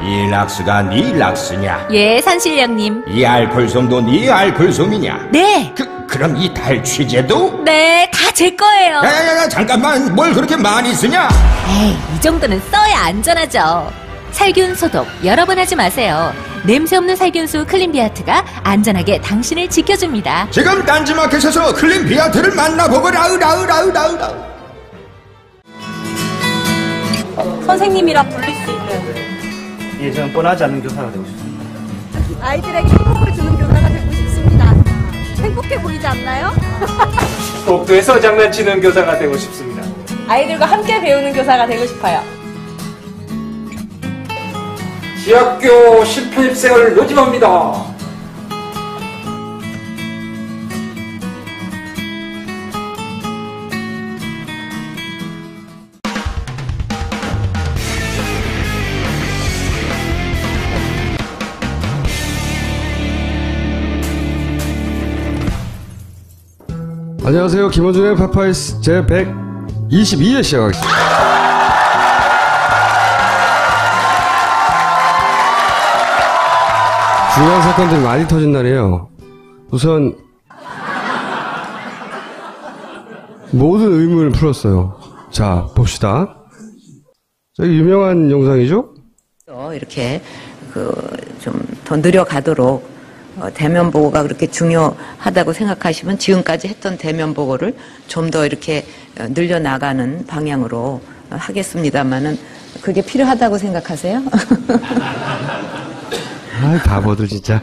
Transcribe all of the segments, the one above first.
이 락스가 네 락스냐? 예, 산신령님. 이 알콜솜도 네 알콜솜이냐? 네. 그럼 이 탈취제도? 네, 다 제 거예요. 야야야, 잠깐만, 뭘 그렇게 많이 쓰냐? 에이, 이 정도는 써야 안전하죠. 살균 소독 여러 번 하지 마세요. 냄새 없는 살균수 클린비아트가 안전하게 당신을 지켜줍니다. 지금 딴지마켓에서 클린비아트를 만나보거라. 선생님이라 부를 수 있는. 예, 저는 뻔하지 않은 교사가 되고 싶습니다. 아이들에게 행복을 주는 교사가 되고 싶습니다. 행복해 보이지 않나요? 복도에서 장난치는 교사가 되고 싶습니다. 아이들과 함께 배우는 교사가 되고 싶어요. 지학교 실패입생을 모집합니다. 안녕하세요. 김원준의 파파이스 제 122회 시작하겠습니다. 중요한 사건들이 많이 터진 날이에요. 우선 모든 의문을 풀었어요. 자, 봅시다. 저기 유명한 영상이죠? 이렇게 좀 더 늘려가도록 대면 보고가 그렇게 중요하다고 생각하시면 지금까지 했던 대면 보고를 좀 더 이렇게 늘려나가는 방향으로 하겠습니다만은 그게 필요하다고 생각하세요? 아이, 바보들, 진짜.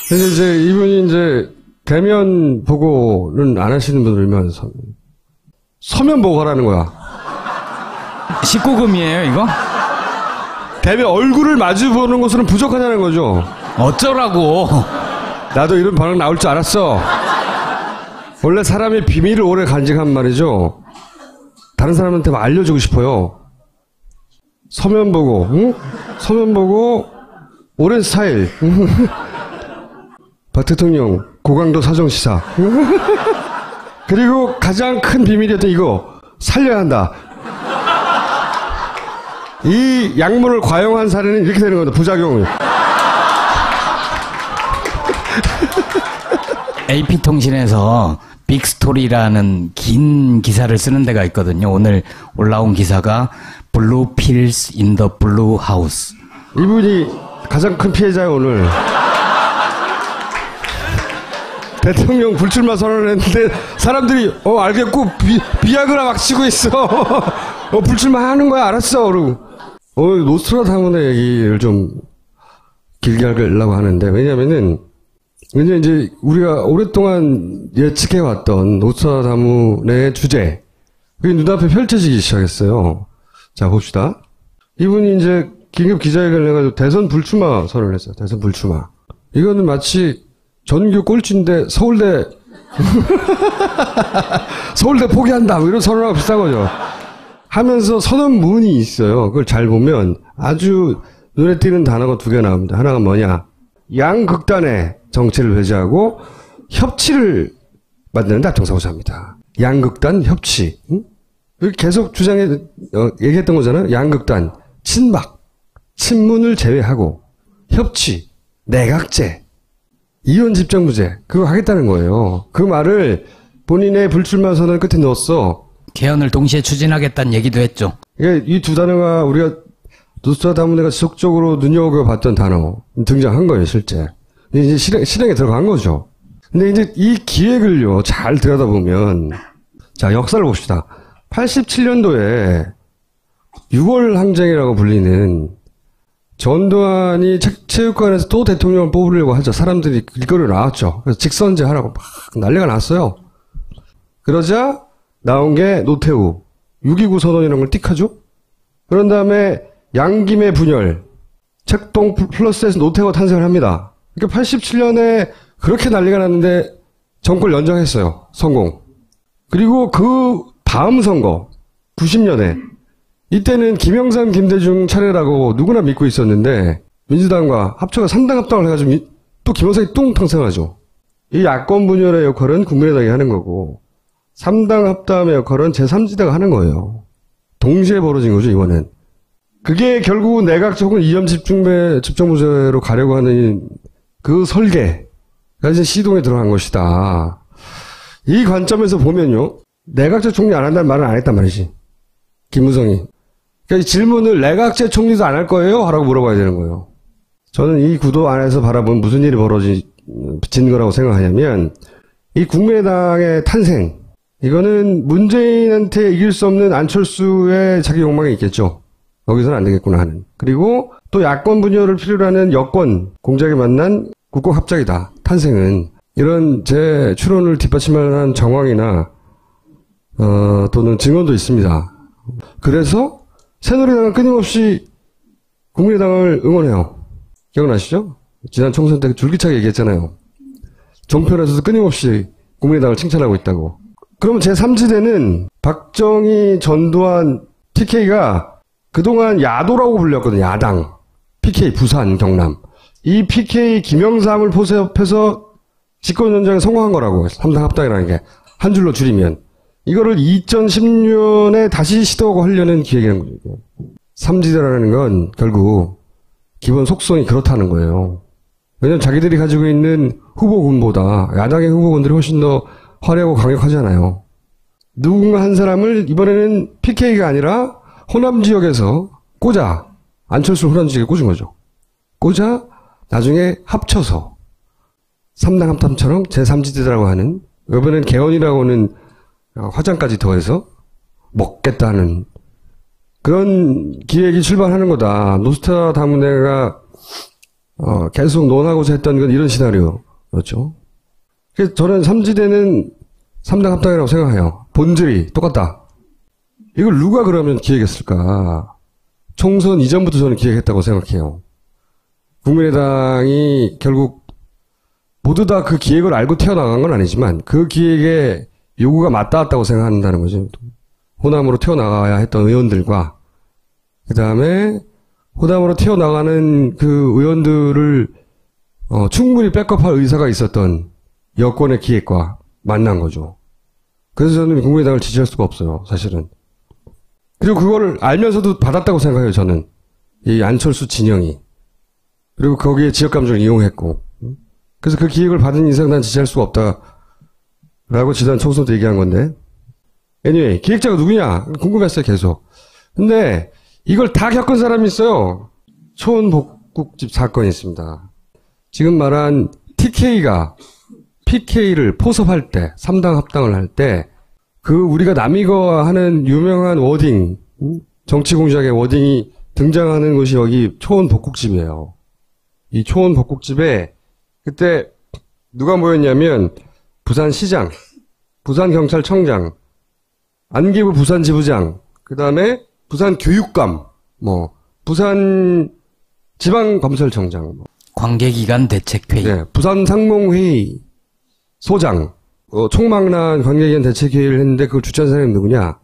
그래서 이제 이분이 이제 대면 보고는 안 하시는 분들이면 서면 보고하라는 거야. 19금이에요, 이거? 대면 얼굴을 마주 보는 것으로는 부족하다는 거죠. 어쩌라고. 나도 이런 반응 나올 줄 알았어. 원래 사람의 비밀을 오래 간직한 말이죠. 다른 사람한테 알려주고 싶어요. 서면 보고, 응? 서면 보고, 오랜 스타일. 박 대통령, 고강도 사정시사. 그리고 가장 큰 비밀이었던 이거, 살려야 한다. 이 약물을 과용한 사례는 이렇게 되는 겁니다. 부작용이. AP통신에서 빅스토리라는 긴 기사를 쓰는 데가 있거든요. 오늘 올라온 기사가 블루 필스 인 더 블루 하우스. 이분이 가장 큰 피해자예요, 오늘. 대통령 불출마 선언을 했는데 사람들이 알겠고 비아그라 막 치고 있어. 불출마 하는 거야, 알았어. 그러고 노스트라다무의 얘기를 좀 길게 하려고 하는데, 왜냐면은 이제 우리가 오랫동안 예측해왔던 노스트라다무의 주제, 그게 눈앞에 펼쳐지기 시작했어요. 자, 봅시다. 이분이 이제 긴급 기자회견을 해가지고 대선 불출마 선언을 했어요. 대선 불출마. 이거는 마치 전교 꼴찌인데 서울대 서울대 포기한다, 뭐 이런 선언하고 비슷한 거죠. 하면서 선언문이 있어요. 그걸 잘 보면 아주 눈에 띄는 단어가 두 개 나옵니다. 하나가 뭐냐? 양극단의 정치를 배제하고 협치를 만드는 데 앞장서고자 합니다. 양극단 협치. 응? 계속 얘기했던 거잖아요. 양극단, 친박, 친문을 제외하고 협치, 내각제, 이혼 집정부제, 그거 하겠다는 거예요. 그 말을 본인의 불출마 선언 끝에 넣었어. 개헌을 동시에 추진하겠다는 얘기도 했죠. 이 두 단어가 우리가 노스트라다무네가 지속적으로 눈여겨봤던 단어 등장한 거예요, 실제. 이제 실행에 들어간 거죠. 근데 이제 이 기획을요, 잘 들여다보면, 자, 역사를 봅시다. 87년도에 6월 항쟁이라고 불리는 전두환이 체육관에서 또 대통령을 뽑으려고 하죠. 사람들이 길거리로 나왔죠. 그래서 직선제 하라고 막 난리가 났어요. 그러자 나온 게 노태우 6.29 선언이라는 걸 띡 하죠. 그런 다음에 양김의 분열, 책동 플러스에서 노태우가 탄생을 합니다. 그러니까 87년에 그렇게 난리가 났는데 정권 연장했어요. 성공. 그리고 그 다음 선거 90년에 이때는 김영삼, 김대중 차례라고 누구나 믿고 있었는데 민주당과 합쳐가 3당 합당을 해가지고 또 김영삼이 뚱 탄생하죠. 이 야권 분열의 역할은 국민의당이 하는 거고 3당 합당의 역할은 제3지대가 하는 거예요. 동시에 벌어진 거죠, 이번엔. 그게 결국 내각제 혹은 이념 집정부제로 가려고 하는 그 설계가 이제 시동에 들어간 것이다. 이 관점에서 보면요. 내각제 총리 안 한다는 말은 안 했단 말이지. 김무성이. 그러니까 이 질문을 내각제 총리도 안 할 거예요? 하라고 물어봐야 되는 거예요. 저는 이 구도 안에서 바라보면 무슨 일이 벌어진 거라고 생각하냐면 이 국민의당의 탄생 이거는 문재인한테 이길 수 없는 안철수의 자기 욕망이 있겠죠. 거기서는 안 되겠구나 하는. 그리고 또 야권 분열을 필요로 하는 여권 공작에 만난 국공합작이다. 탄생은. 이런 제 추론을 뒷받침할 만한 정황이나 또는 증언도 있습니다. 그래서 새누리당은 끊임없이 국민의당을 응원해요. 기억나시죠? 지난 총선 때 줄기차게 얘기했잖아요. 종편에서도 끊임없이 국민의당을 칭찬하고 있다고. 그러면 제3지대는 박정희, 전두환, TK가 그동안 야도라고 불렸거든요. 야당. PK, 부산, 경남. 이 PK 김영삼을 포섭해서 집권 현장에 성공한 거라고. 3당 합당이라는 게. 한 줄로 줄이면. 이거를 2016년에 다시 시도하고 하려는 기획이라는 거죠. 3지대라는 건 결국 기본 속성이 그렇다는 거예요. 왜냐면 자기들이 가지고 있는 후보군보다 야당의 후보군들이 훨씬 더 화려하고 강력하잖아요. 누군가 한 사람을 이번에는 PK가 아니라 호남 지역에서 꽂아. 안철수 호남 지역에 꽂은 거죠. 꽂아 나중에 합쳐서 3당 합tam처럼 제3지대라고 하는 이번엔 개헌이라고 하는 화장까지 더해서 먹겠다는 그런 기획이 출발하는 거다. 노스트라다무네가 계속 논하고자 했던 건 이런 시나리오였죠. 그래서 저는 3지대는 3당 합당이라고 생각해요. 본질이 똑같다. 이걸 누가 그러면 기획했을까? 총선 이전부터 저는 기획했다고 생각해요. 국민의당이 결국 모두 다 그 기획을 알고 태어나간 건 아니지만 그 기획에 요구가 맞닿았다고 생각한다는 거죠. 호남으로 튀어나가야 했던 의원들과 그 다음에 호남으로 튀어나가는 그 의원들을 충분히 백업할 의사가 있었던 여권의 기획과 만난 거죠. 그래서 저는 국민의당을 지지할 수가 없어요. 사실은. 그리고 그걸 알면서도 받았다고 생각해요. 저는. 이 안철수 진영이. 그리고 거기에 지역감정을 이용했고. 그래서 그 기획을 받은 이상 난 지지할 수가 없다. 라고 지난 총선 때 얘기한 건데. anyway, 기획자가 누구냐? 궁금했어요, 계속. 근데 이걸 다 겪은 사람이 있어요. 초원복국집 사건이 있습니다. 지금 말한 TK가 PK를 포섭할 때, 3당 합당을 할 때, 그 우리가 남이거 하는 유명한 워딩, 정치 공작의 워딩이 등장하는 곳이 여기 초원복국집이에요. 이 초원복국집에 그때 누가 모였냐면 부산시장, 부산경찰청장, 안기부 부산지부장, 그 다음에 부산교육감, 부산지방검찰청장, 관계기관 대책회의, 네, 부산상공회의 소장, 총망라한 관계기관 대책회의를 했는데 그걸 주최한 사람이 누구냐?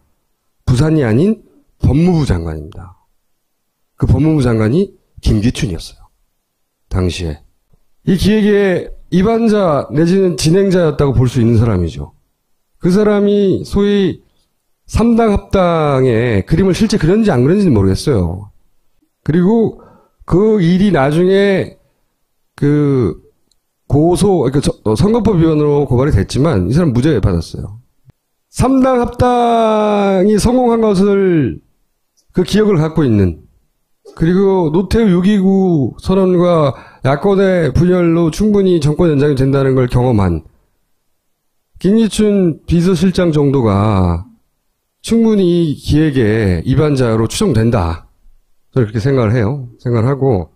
부산이 아닌 법무부 장관입니다. 그 법무부 장관이 김기춘이었어요. 당시에. 이 기획의 입안자 내지는 진행자였다고 볼 수 있는 사람이죠. 그 사람이 소위 3당 합당의 그림을 실제 그렸는지 안 그렸는지는 모르겠어요. 그리고 그 일이 나중에 선거법 위반으로 고발이 됐지만 이 사람 무죄 받았어요. 3당 합당이 성공한 것을 그 기억을 갖고 있는 그리고 노태우 6.29 선언과 야권의 분열로 충분히 정권 연장이 된다는 걸 경험한 김기춘 비서실장 정도가 충분히 이 기획의 입안자로 추정된다. 저는 그렇게 생각을 해요. 생각을 하고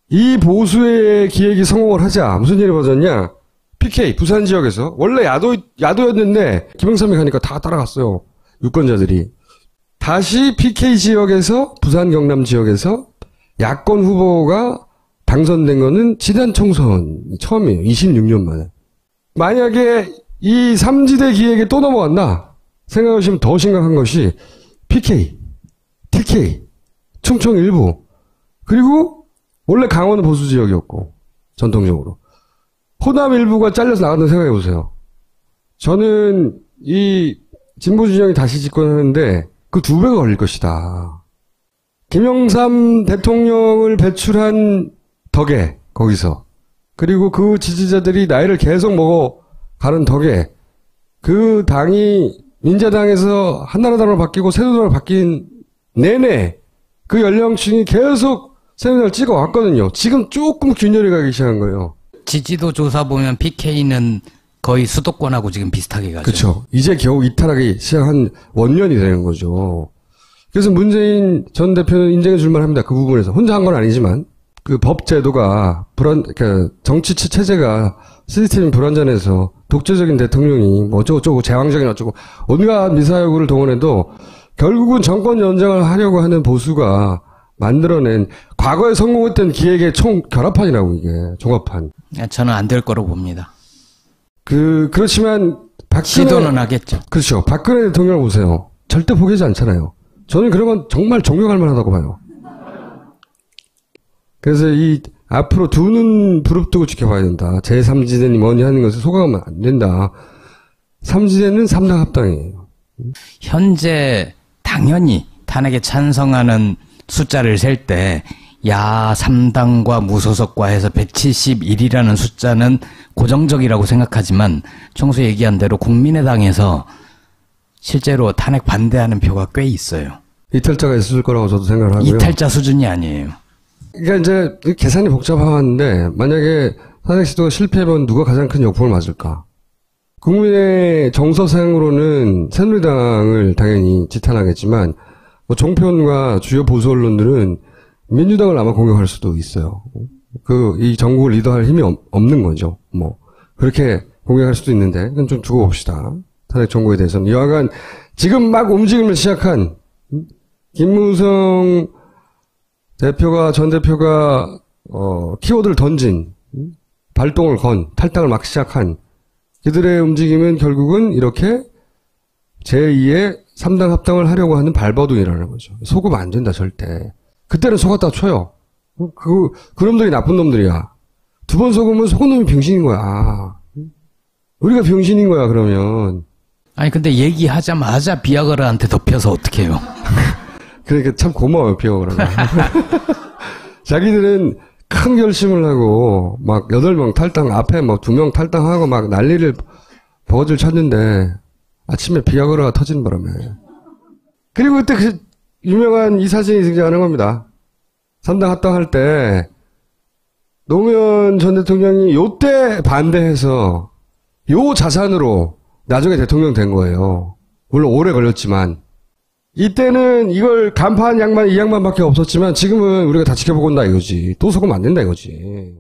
이 보수의 기획이 성공을 하자 무슨 일이 벌어졌냐? PK 부산 지역에서 원래 야도였는데 김영삼이 가니까 다 따라갔어요. 유권자들이. 다시 PK 지역에서 부산 경남 지역에서 야권 후보가 당선된 거는 지난 총선 처음이에요. 26년 만에. 만약에 이 3지대 기획에 또 넘어간다 생각하시면 더 심각한 것이 PK, TK, 충청 일부 그리고 원래 강원은 보수 지역이었고 전통적으로 호남 일부가 잘려서 나간다고 생각해보세요. 저는 이 진보 진영이 다시 집권하는데 그 2배가 걸릴 것이다. 김영삼 대통령을 배출한 덕에 거기서 그리고 그 지지자들이 나이를 계속 먹어가는 덕에 그 당이 민자당에서 한나라당으로 바뀌고 새누리당으로 바뀐 내내 그 연령층이 계속 새누리당을 찍어왔거든요. 지금 조금 균열이 가기 시작한 거예요. 지지도 조사 보면 PK는 거의 수도권하고 지금 비슷하게 가죠. 그렇죠. 이제 겨우 이탈하기 시작한 원년이 되는 거죠. 그래서 문재인 전 대표는 인정해 줄 만합니다. 그 부분에서. 혼자 한 건 아니지만 그 법 제도가 그러니까 정치 체제가 시스템이 불완전해서 독재적인 대통령이 뭐 어쩌고저쩌고 제왕적인 어쩌고 온갖 미사여구를 동원해도 결국은 정권 연장을 하려고 하는 보수가 만들어낸 과거에 성공했던 기획의 총 결합판이라고 이게 종합판. 저는 안 될 거로 봅니다. 그렇지만 박근혜 시도는 하겠죠. 그렇죠. 박근혜 대통령을 보세요. 절대 포기하지 않잖아요. 저는 그런 건 정말 존경할 만하다고 봐요. 그래서 이 앞으로 두 눈 부릅뜨고 지켜봐야 된다. 제3지대니 뭐니 하는 것을 속아가면 안 된다. 3지대는 3당 합당이에요. 현재 당연히 탄핵에 찬성하는 숫자를 셀 때 야 3당과 무소속과 해서 171이라는 숫자는 고정적이라고 생각하지만 청소 얘기한 대로 국민의당에서 실제로 탄핵 반대하는 표가 꽤 있어요. 이탈자가 있을 거라고 저도 생각을 하고요. 이탈자 수준이 아니에요. 그러니까 이제 계산이 복잡한데 만약에 탄핵 시도가 실패하면 누가 가장 큰 역풍을 맞을까? 국민의 정서상으로는 새누리당을 당연히 지탄하겠지만 뭐 종편과 주요 보수 언론들은 민주당을 아마 공격할 수도 있어요. 이 정국을 리더할 힘이 없는 거죠. 뭐 그렇게 공격할 수도 있는데 그건 좀 두고 봅시다. 탄핵 정국에 대해서는 여하간 지금 막 움직임을 시작한 김무성 전 대표가 키워드를 던진 발동을 건 탈당을 막 시작한 그들의 움직임은 결국은 이렇게 제2의 3당 합당을 하려고 하는 발버둥이라는 거죠. 속으면 안 된다 절대. 그때는 속았다 쳐요. 그놈들이 나쁜 놈들이야. 두 번 속으면 속은 놈이 병신인 거야. 우리가 병신인 거야 그러면. 아니 근데 얘기하자마자 비아그라한테 덮여서 어떡해요. 그러니까 참 고마워요 비아그라가. 자기들은 큰 결심을 하고 막 8명 탈당 앞에 막 2명 탈당하고 막 난리를 버거지를 쳤는데 아침에 비아그라가 터지는 바람에. 그리고 그때 그 유명한 이 사진이 등장하는 겁니다. 3당 합당할 때 노무현 전 대통령이 요때 반대해서 요 자산으로 나중에 대통령 된 거예요. 물론 오래 걸렸지만 이때는 이걸 간파한 양반 이 양반밖에 없었지만 지금은 우리가 다 지켜보고 온다 이거지. 또 속으면 안 된다 이거지.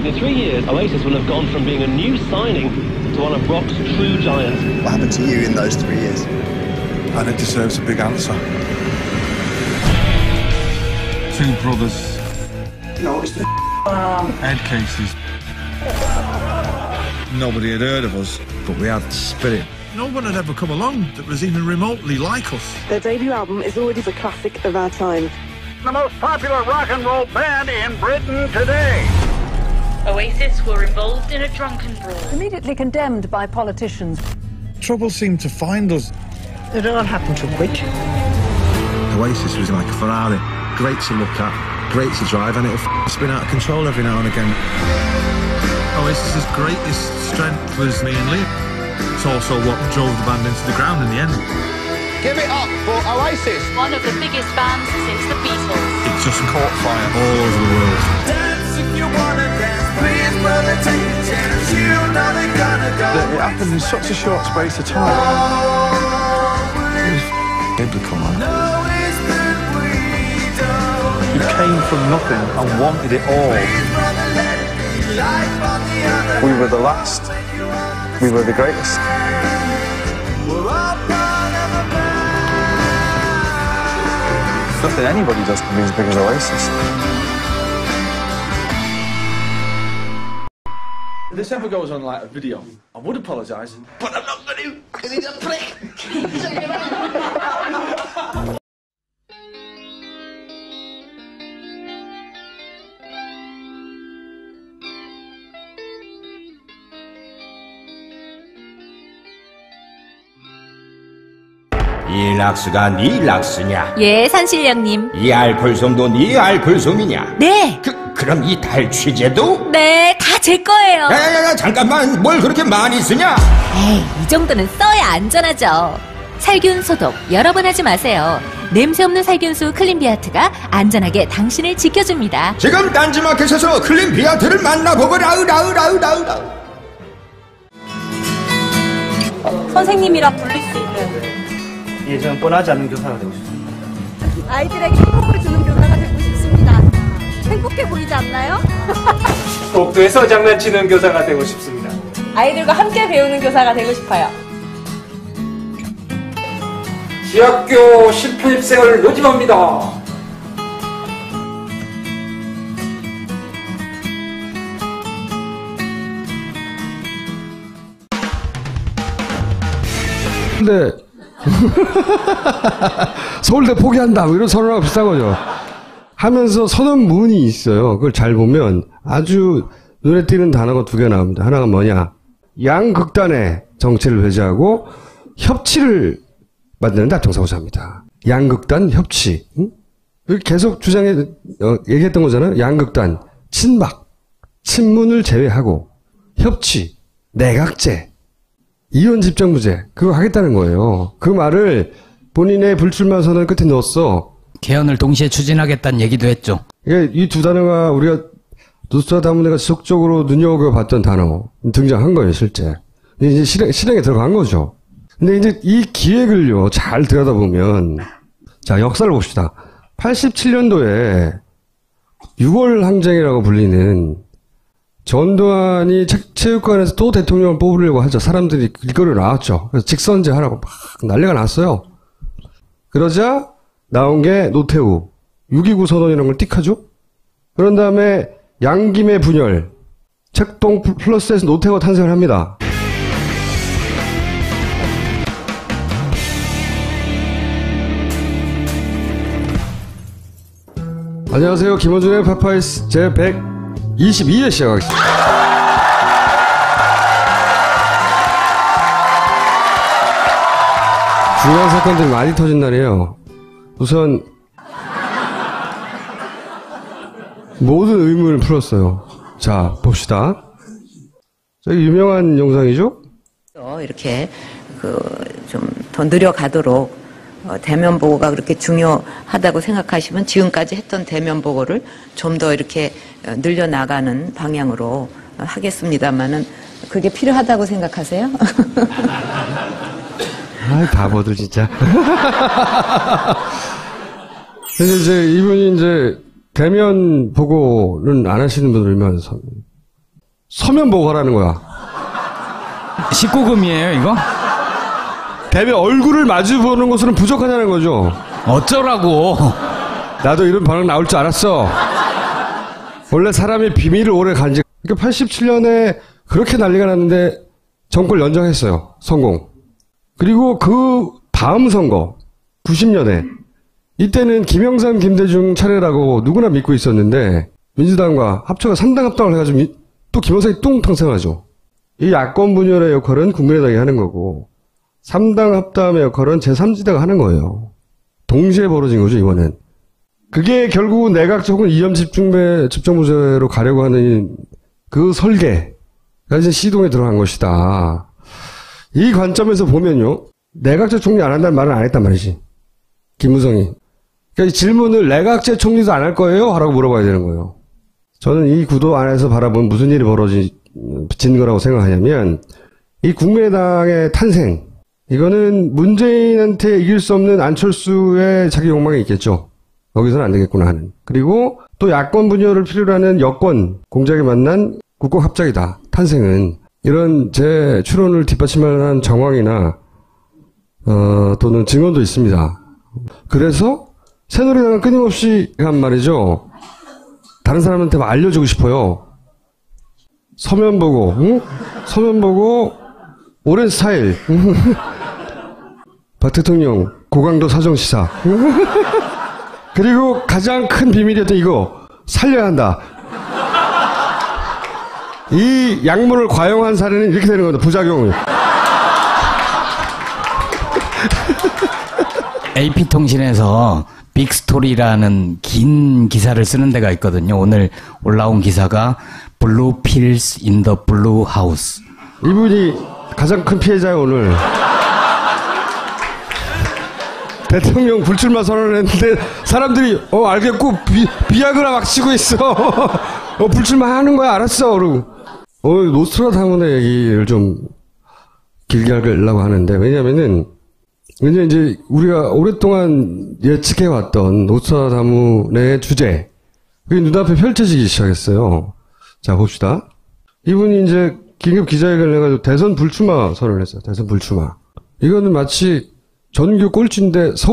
In 3 years, Oasis will have gone from being a new signing to one of rock's true giants. What happened to you in those 3 years? And it deserves a big answer. Two brothers. No, it's the Head cases. Nobody had heard of us, but we had spirit. No one had ever come along that was even remotely like us. Their debut album is already the classic of our time. The most popular rock and roll band in Britain today. Oasis were involved in a drunken brawl. Immediately condemned by politicians. Trouble seemed to find us. It all happened too quick. Oasis was like a Ferrari. Great to look at, great to drive, and it'll spin out of control every now and again. Oasis's greatest strength was me and Liam. It's also what drove the band into the ground in the end. Give it up for Oasis. One of the biggest bands since the Beatles. It just caught fire all over the world. Dance if you wanna dance, please brother take a chance. You know they're gonna go. It happened in such a short space of time. It was biblical, man. You came from nothing and wanted it all. We were the last. We were the greatest. Nothing anybody does can be as big as Oasis. If this ever goes on like a video, I would apologise, but I'm not going to, because he's a prick. 이 락스가 네 락스냐? 예, 산신령님. 이 알콜솜도 네 알콜솜이냐? 네. 그럼 이 달 취재도? 네, 다 제 거예요. 야야야, 잠깐만, 뭘 그렇게 많이 쓰냐? 에이, 이 정도는 써야 안전하죠. 살균 소독 여러 번 하지 마세요. 냄새 없는 살균수 클린비아트가 안전하게 당신을 지켜줍니다. 지금 딴지마켓에서 클린비아트를 만나보거라. 선생님이라 불릴 수 있는 예, 저는 뻔하지 않은 교사가 되고 싶습니다. 아이들에게 행복을 주는 교사가 되고 싶습니다. 행복해 보이지 않나요? 복도에서 장난치는 교사가 되고 싶습니다. 아이들과 함께 배우는 교사가 되고 싶어요. 지학교 실패입생을 모집합니다. 근데 서울대 포기한다 뭐 이런 선언하고 비슷한 거죠. 하면서 선언문이 있어요. 그걸 잘 보면 아주 눈에 띄는 단어가 두 개 나옵니다. 하나가 뭐냐, 양극단의 정체를 배제하고 협치를 만드는 합동사고사입니다. 양극단 협치. 응? 계속 얘기했던 거잖아요. 양극단, 친박, 친문을 제외하고 협치, 내각제, 이혼 집정부제, 그거 하겠다는 거예요. 그 말을 본인의 불출마 선언 끝에 넣었어. 개헌을 동시에 추진하겠다는 얘기도 했죠. 이 두 단어가 우리가 노스트라다무스가 지속적으로 눈여겨봤던 단어 등장한 거예요, 실제. 이제 실행에 들어간 거죠. 근데 이제 이 기획을요, 잘 들여다보면, 자, 역사를 봅시다. 87년도에 6월 항쟁이라고 불리는 전두환이 체육관에서 또 대통령을 뽑으려고 하죠. 사람들이 길거리로 나왔죠. 그래서 직선제 하라고 막 난리가 났어요. 그러자 나온 게 노태우 6.29 선언이라는 걸 띡 하죠. 그런 다음에 양김의 분열, 책동 플러스에서 노태우가 탄생을 합니다. 안녕하세요. 김원준의 파파이스 제122회 시작하겠습니다. 중요한 사건들이 많이 터진 날이에요. 우선 모든 의문을 풀었어요. 자, 봅시다. 저기 유명한 영상이죠? 이렇게 좀 더 늘려가도록 대면 보고가 그렇게 중요하다고 생각하시면 지금까지 했던 대면 보고를 좀 더 이렇게 늘려나가는 방향으로 하겠습니다만은 그게 필요하다고 생각하세요? 아이, 바보들 진짜. 그래서 이제 이분이 이제 대면 보고는 안 하시는 분들이면 서면 보고 하라는 거야. 19금이에요, 이거? 대면 얼굴을 마주 보는 것으로는 부족하다는 거죠. 어쩌라고. 나도 이런 반응 나올 줄 알았어. 원래 사람의 비밀을 오래 간직. 그러니까 87년에 그렇게 난리가 났는데 정권 연장했어요. 성공. 그리고 그 다음 선거 90년에 이때는 김영삼, 김대중 차례라고 누구나 믿고 있었는데 민주당과 합쳐가 3당 합당을 해가지고 또 김영삼이 뚱탕생하죠. 이 야권 분열의 역할은 국민의당이 하는 거고 3당 합당의 역할은 제3지대가 하는 거예요. 동시에 벌어진 거죠, 이번엔. 그게 결국은 내각제 혹은 이념 집정부제로 가려고 하는 그 설계가 이제 시동에 들어간 것이다. 이 관점에서 보면요, 내각제 총리 안 한다는 말은 안 했단 말이지. 김무성이. 그러니까 이 질문을 내각제 총리도 안 할 거예요? 하라고 물어봐야 되는 거예요. 저는 이 구도 안에서 바라보면 무슨 일이 벌어진 거라고 생각하냐면, 이 국민의당의 탄생, 이거는 문재인한테 이길 수 없는 안철수의 자기 욕망이 있겠죠. 거기서는 안 되겠구나 하는. 그리고 또 야권 분열을 필요로 하는 여권 공작에 만난 국공합작이다. 탄생은. 이런 제 추론을 뒷받침할 만한 정황이나 또는 증언도 있습니다. 그래서 새누리당은 끊임없이 한 말이죠. 다른 사람한테 알려주고 싶어요. 서면 보고, 응? 서면 보고 오랜 스타일. 박 대통령 고강도 사정시사. 그리고 가장 큰 비밀이었던 이거 살려야 한다. 이 약물을 과용한 사례는 이렇게 되는 겁니다. 부작용을. AP통신에서 빅스토리라는 긴 기사를 쓰는 데가 있거든요. 오늘 올라온 기사가 블루 필스 인 더 블루 하우스. 이분이 가장 큰 피해자예요, 오늘. 대통령 불출마 선언을 했는데 사람들이 알겠고 비아그라 막 치고 있어. 불출마 하는 거야, 알았어. 그러고 노스트라다무의 얘기를 좀 길게 하려고 하는데, 왜냐면은 이제 우리가 오랫동안 예측해왔던 노스트라다무의 주제, 그게 눈앞에 펼쳐지기 시작했어요. 자, 봅시다. 이분이 이제 긴급 기자회견을 해가지고 대선 불출마 선언을 했어요. 대선 불출마. 이거는 마치 전교 꼴찌인데 서울